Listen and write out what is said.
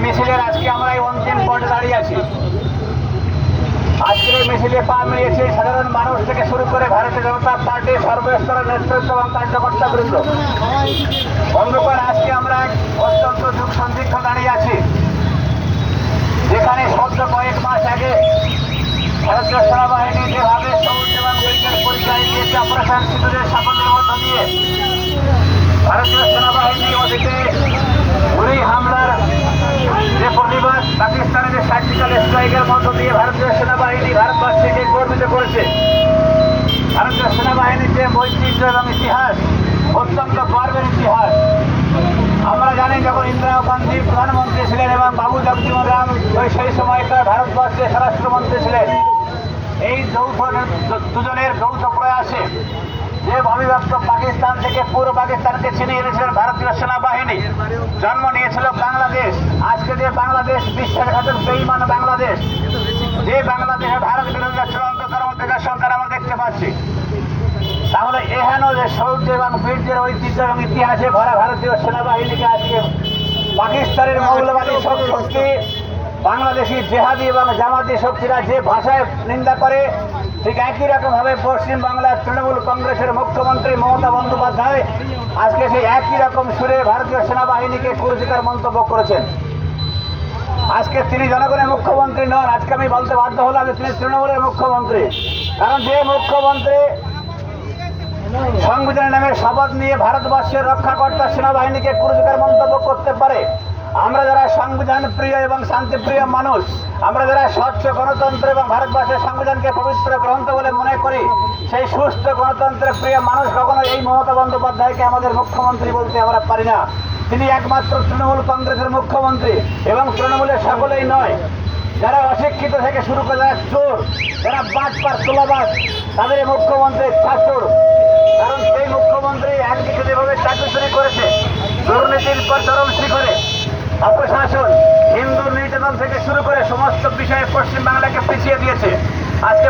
মিছিলের আজকে আমরা এই অন্তিম পর্যায়ে দাঁড়িয়ে আছি। আজকের এই মিছিলে পা মিলিয়েছে সাধারণ মানুষ থেকে শুরু করে ভারতীয় জনতা পার্টির সর্বস্তরের নেতৃত্ব এবং কার্যকর্তা বৃন্দ। বন্ধুগণ, আজকে আমরা এক অত্যন্ত যুগ সন্ধিক্ষণ দাঁড়িয়ে আছি, যেখানে সদ্য কয়েক মাস আগে ভারতীয় সেনাবাহিনী যেভাবে সবুজ এবং বৈজ্ঞানিক পরিচয় দিয়েছে অপারেশন সিঁদুরের সাফল্যের মধ্য দিয়ে ভারতীয় সেনাবাহিনী অতীতে উড়ি হামলার যে প্রতিবাদ পাকিস্তানের যে সার্জিক্যাল স্ট্রাইকের মধ্য দিয়ে ভারতীয় সেনাবাহিনী ভারতবর্ষকে গর্বিত করেছে। ভারতীয় সেনাবাহিনীর যে ঐতিহ্য এবং ইতিহাস অত্যন্ত গর্বের ইতিহাস। আমরা জানি যখন ইন্দিরা গান্ধী প্রধানমন্ত্রী ছিলেন এবং বাবু জগজীবন রাম সেই সময়কার ভারতবর্ষের স্বরাষ্ট্রমন্ত্রী ছিলেন, এই দুজনের যৌথ প্রয়াসে যে অবিভক্ত পাকিস্তান থেকে পূর্ব পাকিস্তানকে ছিনিয়ে এনেছিলেন ভারতীয় সেনাবাহিনী, জন্ম নিয়েছিল বাংলাদেশ। আজকে যে বাংলাদেশ বিশ্বাসঘাতক বেঈমান বাংলাদেশ, যে বাংলাদেশে ভারত বিরোধীরা চূড়ান্ত সংখ্যার আমরা দেখতে পাচ্ছি, তাহলে এহেন যে শৌর্য এবং বীর্যের ঐতিহ্য এবং ইতিহাসে ভরা ভারতীয় সেনাবাহিনীকে আজকে পাকিস্তানের মৌলবাদী শক্তি, বাংলাদেশি জেহাদি এবং জামাতি শক্তিরা যে ভাষায় নিন্দা করে, ঠিক একই রকমভাবে পশ্চিম বাংলার তৃণমূল কংগ্রেসের মুখ্যমন্ত্রী মমতা বন্দ্যোপাধ্যায় আজকে সেই একই রকম সুরে ভারতীয় সেনাবাহিনীকে কুরুচিকর মন্তব্য করেছেন। আজকে তিনি জনগণের মুখ্যমন্ত্রী নন, আজকে আমি বলতে বাধ্য হলাম যে তিনি তৃণমূলের মুখ্যমন্ত্রী। কারণ যে মুখ্যমন্ত্রী সংবিধানের নামে শপথ নিয়ে ভারতবর্ষের রক্ষাকর্তা সেনাবাহিনীকে কুরুচিকর মন্তব্য করতে পারে, আমরা যারা সংবিধান প্রিয় এবং শান্তিপ্রিয় মানুষ, আমরা যারা স্বচ্ছ গণতন্ত্র এবং ভারতবর্ষের সংবিধানকে পবিত্র গ্রন্থ বলে মনে করি, সেই সুস্থ গণতন্ত্রের প্রিয় মানুষ কখনো এই মমতা বন্দ্যোপাধ্যায়কে আমাদের মুখ্যমন্ত্রী বলতে আমরা পারি না। তিনি একমাত্র তৃণমূল কংগ্রেসের মুখ্যমন্ত্রী এবং তৃণমূলের সকলেই নয়। যারা অশিক্ষিত থেকে শুরু করে যারা চোর, যারা বাটপার তোলাবাজ, তাদের মুখ্যমন্ত্রী চাচুর। কারণ সেই মুখ্যমন্ত্রী একদিকে যেভাবে চাকরি চুরি করেছে, দুর্নীতির পর চরম শিখরে, অপশাসন, হিন্দু নির্যাতন থেকে শুরু করে সমস্ত বিষয়ে পশ্চিমবাংলাকে পিছিয়ে দিয়েছে। আজকে